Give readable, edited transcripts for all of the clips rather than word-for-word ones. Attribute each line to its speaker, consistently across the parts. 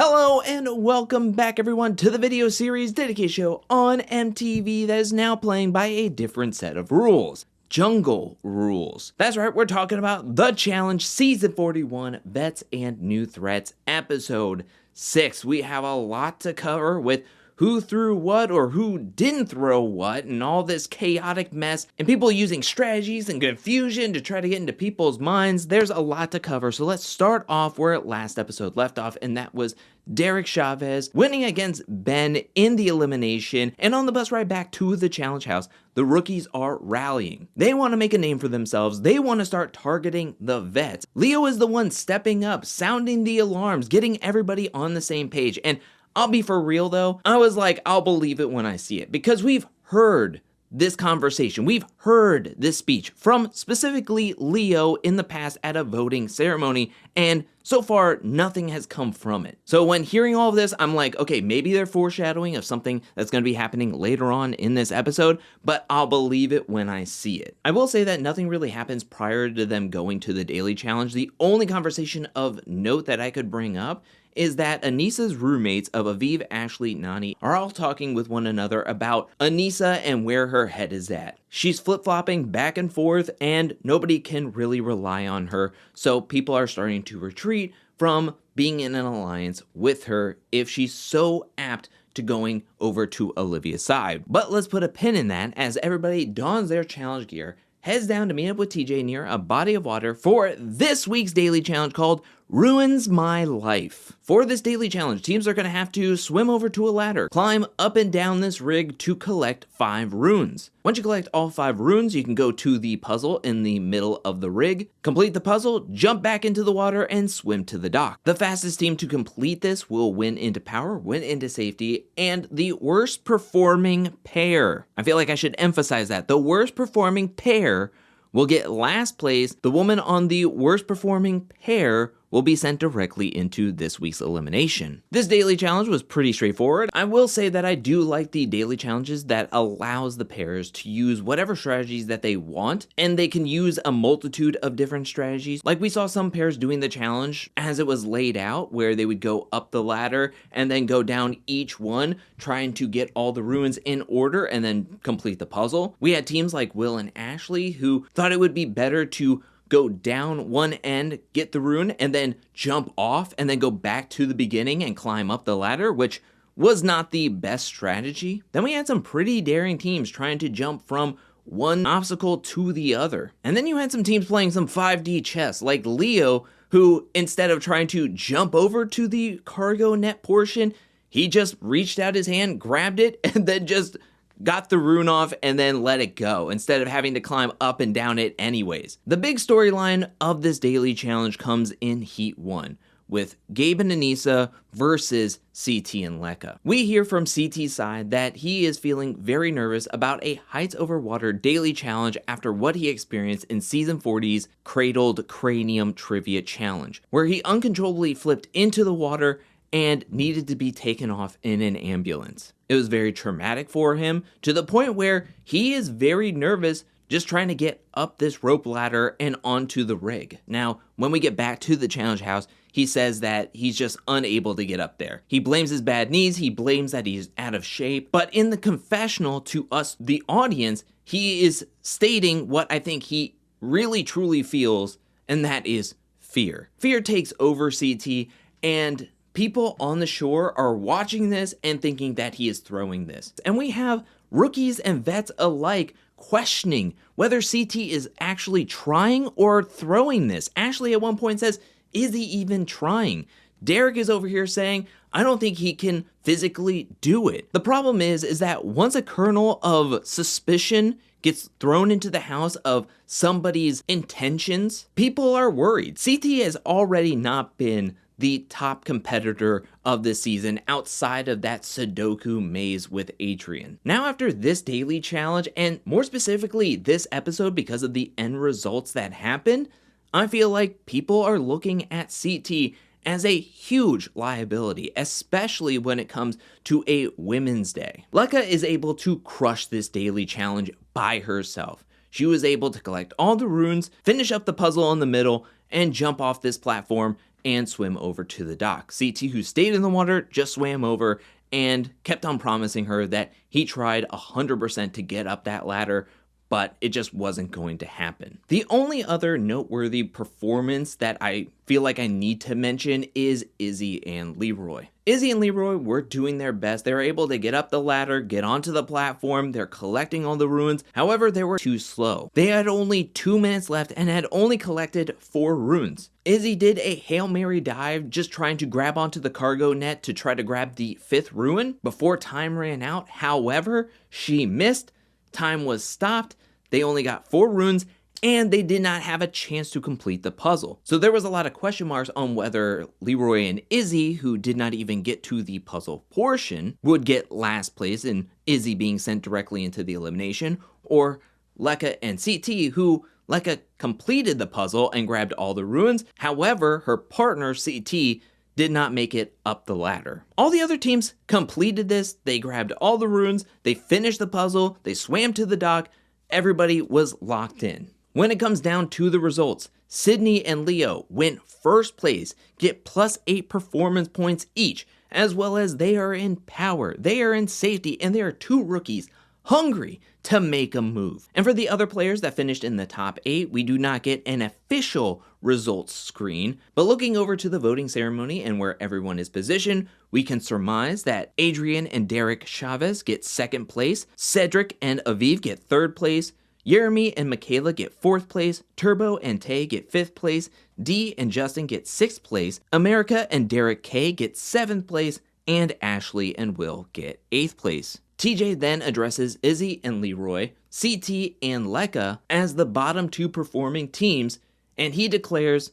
Speaker 1: Hello and welcome back everyone to the video series dedicated show on MTV that is now playing by a different set of rules. Jungle rules. That's right, we're talking about The Challenge Season 41 Vets and New Threats Episode 6. We have a lot to cover with who threw what or who didn't throw what and all this chaotic mess and people using strategies and confusion to try to get into people's minds. There's a lot to cover, so let's start off where last episode left off, and that was Derek Chavez winning against Ben in the elimination, and on the bus ride back to the challenge house, the rookies are rallying. They want to make a name for themselves. They want to start targeting the vets. Leo is the one stepping up, sounding the alarms, getting everybody on the same page, and I'll be for real though, I was like, I'll believe it when I see it, because we've heard this conversation, we've heard this speech from specifically Leo in the past at a voting ceremony, and so far nothing has come from it. So when hearing all of this, I'm like, okay, maybe they're foreshadowing of something that's going to be happening later on in this episode, but I'll believe it when I see it. I will say that nothing really happens prior to them going to the daily challenge. The only conversation of note that I could bring up is that Aneesa's roommates of Aviv, Ashley, Nani are all talking with one another about Aneesa and where her head is at. She's flip-flopping back and forth and nobody can really rely on her, so people are starting to retreat from being in an alliance with her if she's so apt to going over to Olivia's side. But let's put a pin in that as everybody dons their challenge gear, heads down to meet up with TJ near a body of water for this week's daily challenge called Ruins My Life. For this daily challenge, teams are going to have to swim over to a ladder, climb up and down this rig to collect 5 runes. Once you collect all 5 runes, you can go to the puzzle in the middle of the rig, complete the puzzle, jump back into the water, and swim to the dock. The fastest team to complete this will win into power, win into safety, and the worst performing pair. I feel like I should emphasize that. The worst performing pair will get last place. The woman on the worst performing pair will be sent directly into this week's elimination. This daily challenge was pretty straightforward. I will say that I do like the daily challenges that allows the pairs to use whatever strategies that they want, and they can use a multitude of different strategies. Like we saw some pairs doing the challenge as it was laid out, where they would go up the ladder and then go down each one, trying to get all the runes in order and then complete the puzzle. We had teams like Will and Ashley who thought it would be better to go down one end, get the rune, and then jump off, and then go back to the beginning and climb up the ladder, which was not the best strategy. Then we had some pretty daring teams trying to jump from one obstacle to the other. And then you had some teams playing some 5D chess, like Leo, who instead of trying to jump over to the cargo net portion, he just reached out his hand, grabbed it, and then just got the rune off and then let it go instead of having to climb up and down it anyways. The big storyline of this daily challenge comes in Heat 1 with Gabe and Aneesa versus CT and Leka. We hear from CT's side that he is feeling very nervous about a Heights Over Water daily challenge after what he experienced in Season 40's Cradled Cranium Trivia Challenge, where he uncontrollably flipped into the water and needed to be taken off in an ambulance. It was very traumatic for him to the point where he is very nervous just trying to get up this rope ladder and onto the rig. Now, when we get back to the challenge house, he says that he's just unable to get up there. He blames his bad knees, he blames that he's out of shape, but in the confessional to us, the audience, he is stating what I think he really truly feels, and that is fear. Fear takes over CT, and people on the shore are watching this and thinking that he is throwing this. And we have rookies and vets alike questioning whether CT is actually trying or throwing this. Ashley at one point says, is he even trying? Derek is over here saying, I don't think he can physically do it. The problem is that once a kernel of suspicion gets thrown into the house of somebody's intentions, people are worried. CT has already not been the top competitor of this season outside of that Sudoku maze with Adrian. Now after this daily challenge, and more specifically this episode because of the end results that happened, I feel like people are looking at CT as a huge liability, especially when it comes to a Women's Day. Leka is able to crush this daily challenge by herself. She was able to collect all the runes, finish up the puzzle in the middle, and jump off this platform and swim over to the dock. CT, who stayed in the water, just swam over and kept on promising her that he tried 100% to get up that ladder, but it just wasn't going to happen. The only other noteworthy performance that I feel like I need to mention is Izzy and Leroy. Izzy and Leroy were doing their best. They were able to get up the ladder, get onto the platform, they're collecting all the runes. However, they were too slow. They had only 2 minutes left and had only collected 4 runes. Izzy did a Hail Mary dive, just trying to grab onto the cargo net to try to grab the 5th rune before time ran out. However, she missed. Time was stopped, they only got 4 runes, and they did not have a chance to complete the puzzle. So there was a lot of question marks on whether Leroy and Izzy, who did not even get to the puzzle portion, would get last place and Izzy being sent directly into the elimination, or Leka and CT, who Leka completed the puzzle and grabbed all the runes. However, her partner CT did not make it up the ladder. All the other teams completed this, they grabbed all the runes, they finished the puzzle, they swam to the dock, everybody was locked in. When it comes down to the results, Sydney and Leo win first place, get +8 performance points each, as well as they are in power, they are in safety, and they are 2 rookies hungry to make a move. And for the other players that finished in the top 8, we do not get an official results screen, but looking over to the voting ceremony and where everyone is positioned, we can surmise that Adrian and Derek Chavez get 2nd place, Cedric and Aviv get 3rd place, Jeremy and Michaela get 4th place, Turbo and Tay get 5th place, Dee and Justin get 6th place, America and Derek K get 7th place, and Ashley and Will get 8th place. TJ then addresses Izzy and Leroy, CT and Leka as the bottom 2 performing teams, and he declares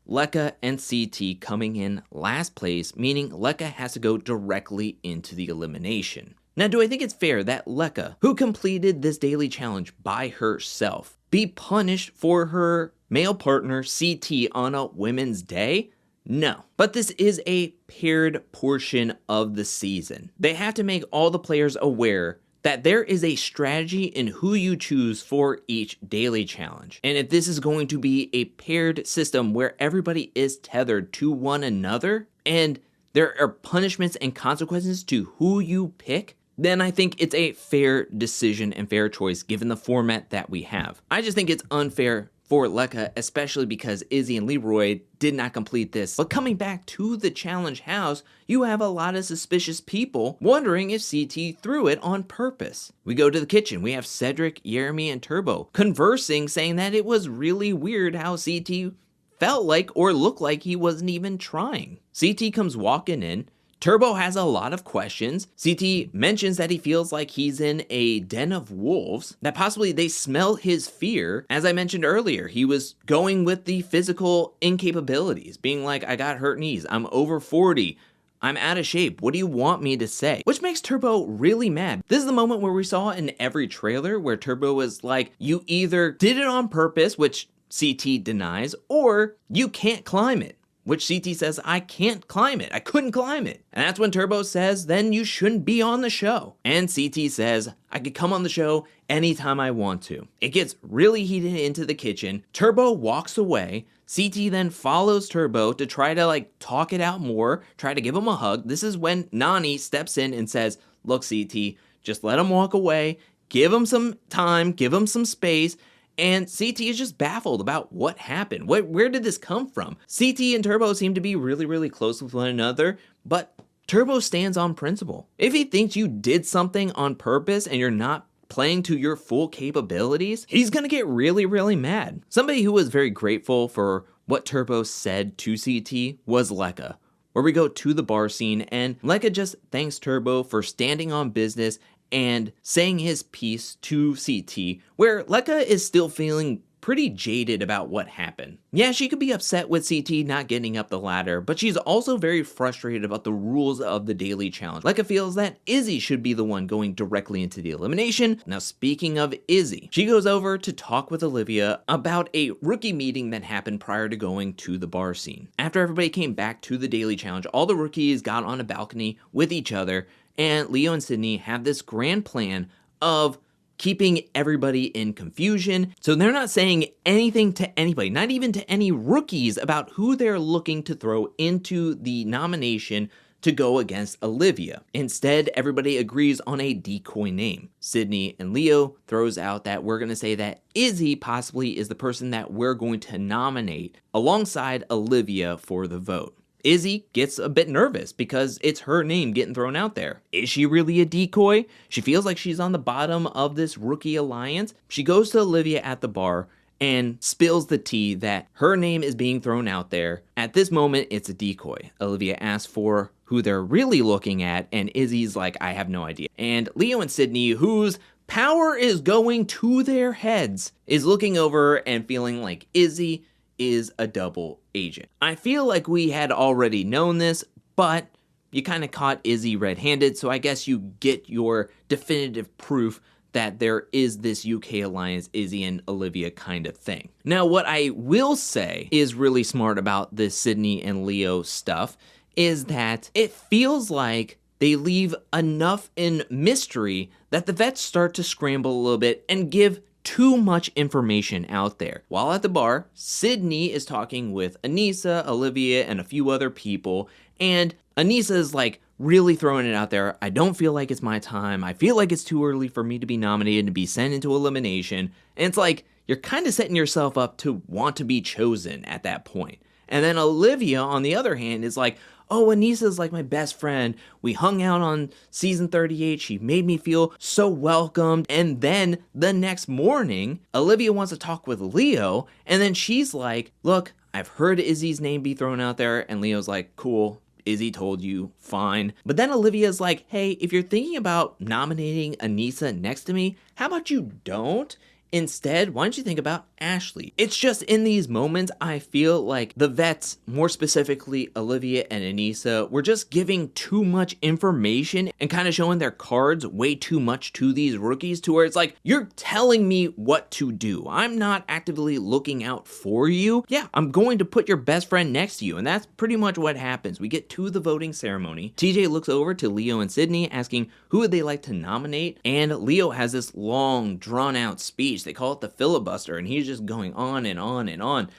Speaker 1: Leka and CT coming in last place, meaning Leka has to go directly into the elimination. Now, do I think it's fair that Leka, who completed this daily challenge by herself, be punished for her male partner CT on a Women's Day? No, but this is a paired portion of the season. They have to make all the players aware that there is a strategy in who you choose for each daily challenge. And if this is going to be a paired system where everybody is tethered to one another and there are punishments and consequences to who you pick, then I think it's a fair decision and fair choice given the format that we have. I just think it's unfair for Leka, especially because Izzy and Leroy did not complete this. But coming back to the challenge house, you have a lot of suspicious people wondering if CT threw it on purpose. We go to the kitchen, we have Cedric, Jeremy, and Turbo conversing, saying that it was really weird how CT felt like or looked like he wasn't even trying. CT comes walking in. Turbo has a lot of questions. CT mentions that he feels like he's in a den of wolves, that possibly they smell his fear. As I mentioned earlier, he was going with the physical incapabilities, being like, I got hurt knees, I'm over 40, I'm out of shape, what do you want me to say? Which makes Turbo really mad. This is the moment where we saw in every trailer where Turbo was like, you either did it on purpose, which CT denies, or you can't climb it. Which CT says, I can't climb it. I couldn't climb it. And that's when Turbo says, then you shouldn't be on the show. And CT says, I could come on the show anytime I want to. It gets really heated into the kitchen. Turbo walks away. CT then follows Turbo to try to talk it out more, try to give him a hug. This is when Nani steps in and says, look, CT, just let him walk away. Give him some time, give him some space. And CT is just baffled about what happened. Where did this come from? CT and Turbo seem to be really, really close with one another, but Turbo stands on principle. If he thinks you did something on purpose and you're not playing to your full capabilities, he's gonna get really, really mad. Somebody who was very grateful for what Turbo said to CT was Leka, where we go to the bar scene and Leka just thanks Turbo for standing on business and saying his piece to CT, where Leka is still feeling pretty jaded about what happened. Yeah, she could be upset with CT not getting up the ladder, but she's also very frustrated about the rules of the daily challenge. Leka feels that Izzy should be the one going directly into the elimination. Now, speaking of Izzy, she goes over to talk with Olivia about a rookie meeting that happened prior to going to the bar scene. After everybody came back to the daily challenge, all the rookies got on a balcony with each other, and Leo and Sydney have this grand plan of keeping everybody in confusion. So they're not saying anything to anybody, not even to any rookies, about who they're looking to throw into the nomination to go against Olivia. Instead, everybody agrees on a decoy name. Sydney and Leo throws out that we're gonna say that Izzy possibly is the person that we're going to nominate alongside Olivia for the vote. Izzy gets a bit nervous because it's her name getting thrown out there. Is she really a decoy? She feels like she's on the bottom of this rookie alliance. She goes to Olivia at the bar and spills the tea that her name is being thrown out there. At this moment, it's a decoy. Olivia asks for who they're really looking at, and Izzy's like, I have no idea. And Leo and Sydney, whose power is going to their heads, is looking over and feeling like Izzy is a double agent. I feel like we had already known this, but you kind of caught Izzy red-handed, so I guess you get your definitive proof that there is this UK alliance, Izzy and Olivia kind of thing. Now, what I will say is really smart about this Sydney and Leo stuff is that it feels like they leave enough in mystery that the vets start to scramble a little bit and give too much information out there. While at the bar, Sydney is talking with Aneesa, Olivia, and a few other people, and Aneesa is like really throwing it out there. I don't feel like it's my time. I feel like it's too early for me to be nominated and be sent into elimination. And it's like, you're kind of setting yourself up to want to be chosen at that point. And then Olivia, on the other hand, is like, oh, Aneesa's like my best friend. We hung out on season 38. She made me feel so welcomed. And then the next morning, Olivia wants to talk with Leo. And then she's like, look, I've heard Izzy's name be thrown out there. And Leo's like, cool. Izzy told you, fine. But then Olivia's like, hey, if you're thinking about nominating Aneesa next to me, how about you don't? Instead, why don't you think about Ashley? It's just in these moments, I feel like the vets, more specifically Olivia and Aneesa, were just giving too much information and kind of showing their cards way too much to these rookies, to where it's like, you're telling me what to do. I'm not actively looking out for you. Yeah, I'm going to put your best friend next to you. And that's pretty much what happens. We get to the voting ceremony. TJ looks over to Leo and Sydney asking who would they like to nominate. And Leo has this long, drawn out speech. They call it the filibuster, and he's just going on and on and on.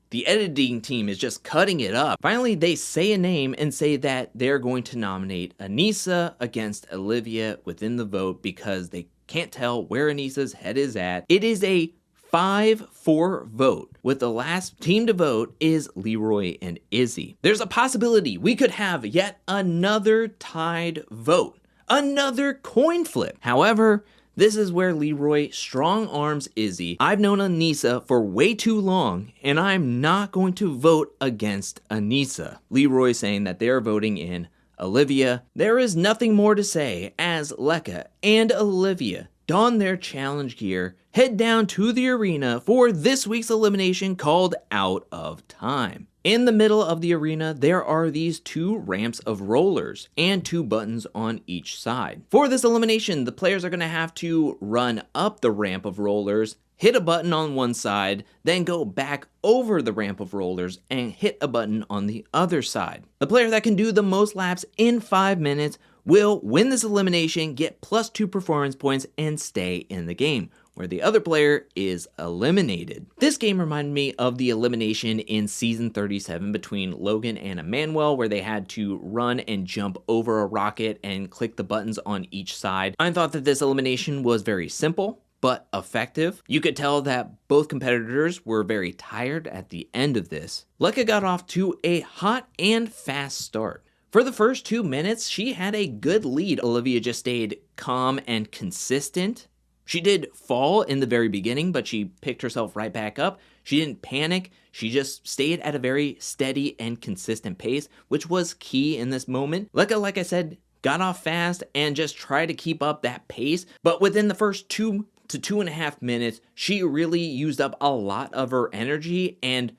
Speaker 1: The editing team is just cutting it up. Finally, they say a name and say that they're going to nominate Aneesa against Olivia within the vote because they can't tell where Aneesa's head is at. It is a 5-4 vote, with the last team to vote is Leroy and Izzy. There's a possibility we could have yet another tied vote, another coin flip. However, this is where Leroy strong arms Izzy. I've known Aneesa for way too long, and I'm not going to vote against Aneesa. Leroy saying that they're voting in Olivia. There is nothing more to say as Leka and Olivia don their challenge gear, head down to the arena for this week's elimination called Out of Time. In the middle of the arena, there are these 2 ramps of rollers and 2 buttons on each side. For this elimination, the players are going to have to run up the ramp of rollers, hit a button on one side, then go back over the ramp of rollers and hit a button on the other side. The player that can do the most laps in 5 minutes will win this elimination, get +2 performance points, and stay in the game, where the other player is eliminated. This game reminded me of the elimination in season 37 between Logan and Emmanuel, where they had to run and jump over a rocket and click the buttons on each side. I thought that this elimination was very simple, but effective. You could tell that both competitors were very tired at the end of this. Leka got off to a hot and fast start. For the first 2 minutes, she had a good lead. Olivia just stayed calm and consistent. She did fall in the very beginning, but she picked herself right back up. She didn't panic. She just stayed at a very steady and consistent pace, which was key in this moment. Leka, like I said, got off fast and just tried to keep up that pace. But within the first 2 to 2.5 minutes, she really used up a lot of her energy and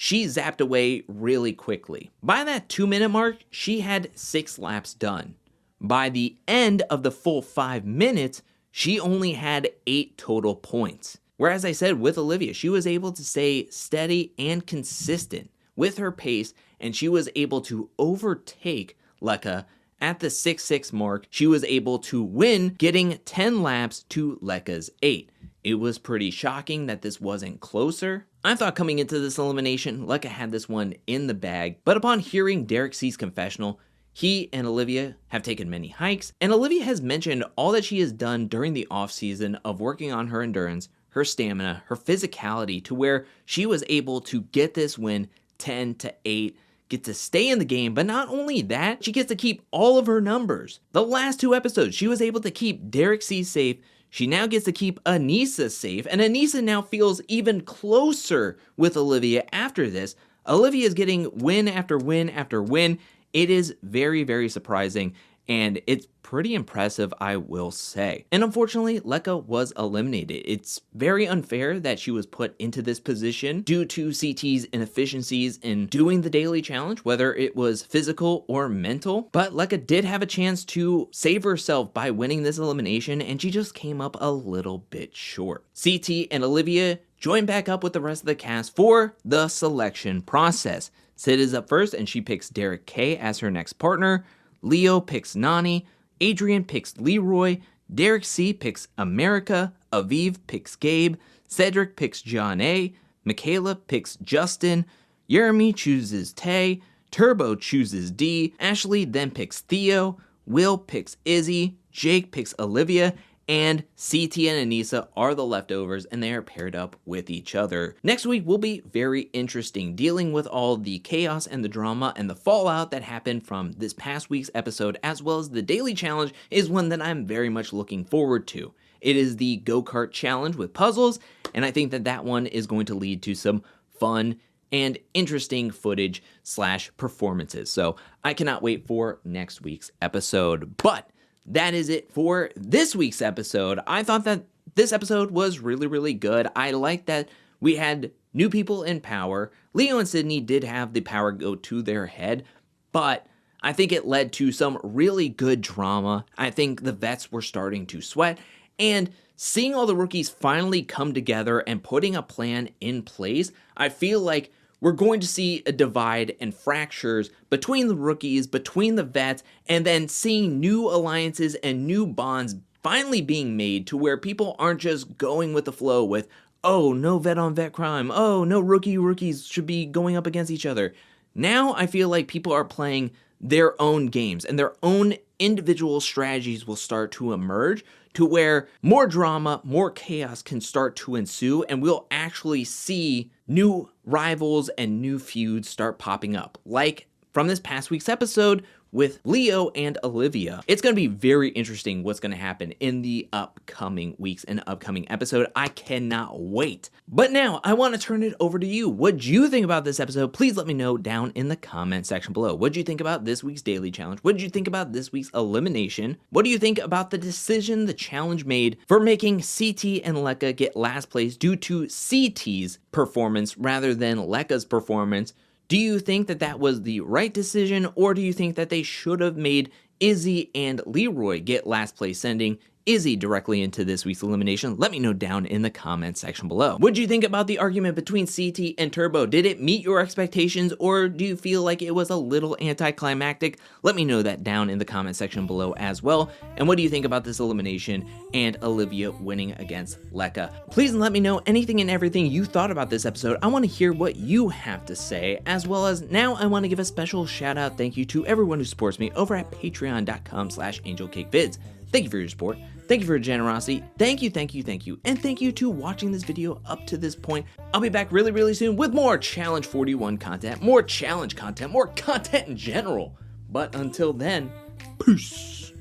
Speaker 1: she zapped away really quickly. By that 2-minute mark, she had 6 laps done. By the end of the full 5 minutes, she only had 8 total points. Whereas I said with Olivia, she was able to stay steady and consistent with her pace, and she was able to overtake Leka At the 6-6 mark, she was able to win, getting 10 laps to Leka's 8. It was pretty shocking that this wasn't closer. I thought coming into this elimination, Leka had this one in the bag, but upon hearing Derek C's confessional, he and Olivia have taken many hikes, and Olivia has mentioned all that she has done during the off-season of working on her endurance, her stamina, her physicality, to where she was able to get this win 10-8, get to stay in the game, but not only that, she gets to keep all of her numbers. The last 2 episodes, she was able to keep Derek C safe. She now gets to keep Aneesa safe, and Aneesa now feels even closer with Olivia after this. Olivia is getting win after win after win. It is very, very surprising, and it's pretty impressive, I will say. And unfortunately, Leka was eliminated. It's very unfair that she was put into this position due to CT's inefficiencies in doing the daily challenge, whether it was physical or mental. But Leka did have a chance to save herself by winning this elimination, and she just came up a little bit short. CT and Olivia join back up with the rest of the cast for the selection process. Sid is up first, and she picks Derek K as her next partner. Leo picks Nani, Adrian picks Leroy, Derek C picks America, Aviv picks Gabe, Cedric picks John A, Michaela picks Justin, Jeremy chooses Tay, Turbo chooses D, Ashley then picks Theo, Will picks Izzy, Jake picks Olivia, and CT and Aneesa are the leftovers, and they are paired up with each other. Next week will be very interesting, dealing with all the chaos and the drama and the fallout that happened from this past week's episode, as well as the daily challenge is one that I'm very much looking forward to. It is the go-kart challenge with puzzles, and I think that that one is going to lead to some fun and interesting footage / performances. So I cannot wait for next week's episode. But that is it for this week's episode. I thought that this episode was really, really good. I like that we had new people in power. Leo and Sydney did have the power go to their head, but I think it led to some really good drama. I think the vets were starting to sweat, and seeing all the rookies finally come together and putting a plan in place, I feel like we're going to see a divide and fractures between the rookies, between the vets, and then seeing new alliances and new bonds finally being made to where people aren't just going with the flow with, oh, no vet on vet crime, oh, no rookies should be going up against each other. Now I feel like people are playing their own games, and their own individual strategies will start to emerge to where more drama, more chaos can start to ensue, and we'll actually see new rivals and new feuds start popping up, like from this past week's episode with Leo and Olivia. It's going to be very interesting what's going to happen in the upcoming weeks and upcoming episode. I cannot wait. But now I want to turn it over to you. What'd you think about this episode? Please let me know down in the comment section below. What'd you think about this week's daily challenge? What did you think about this week's elimination? What do you think about the decision the challenge made for making CT and Leka get last place due to CT's performance rather than Leka's performance? Do you think that that was the right decision, or do you think that they should have made Izzy and Leroy get last place, sending Izzy directly into this week's elimination? Let me know down in the comment section below. What do you think about the argument between CT and Turbo? Did it meet your expectations, or do you feel like it was a little anticlimactic? Let me know that down in the comment section below as well. And what do you think about this elimination and Olivia winning against Leka? Please let me know anything and everything you thought about this episode. I want to hear what you have to say, as well as now I want to give a special shout out thank you to everyone who supports me over at patreon.com/angelcakevids. Thank you for your support. Thank you for your generosity. Thank you. And thank you to watching this video up to this point. I'll be back really, really soon with more Challenge 41 content, more challenge content, more content in general. But until then, peace.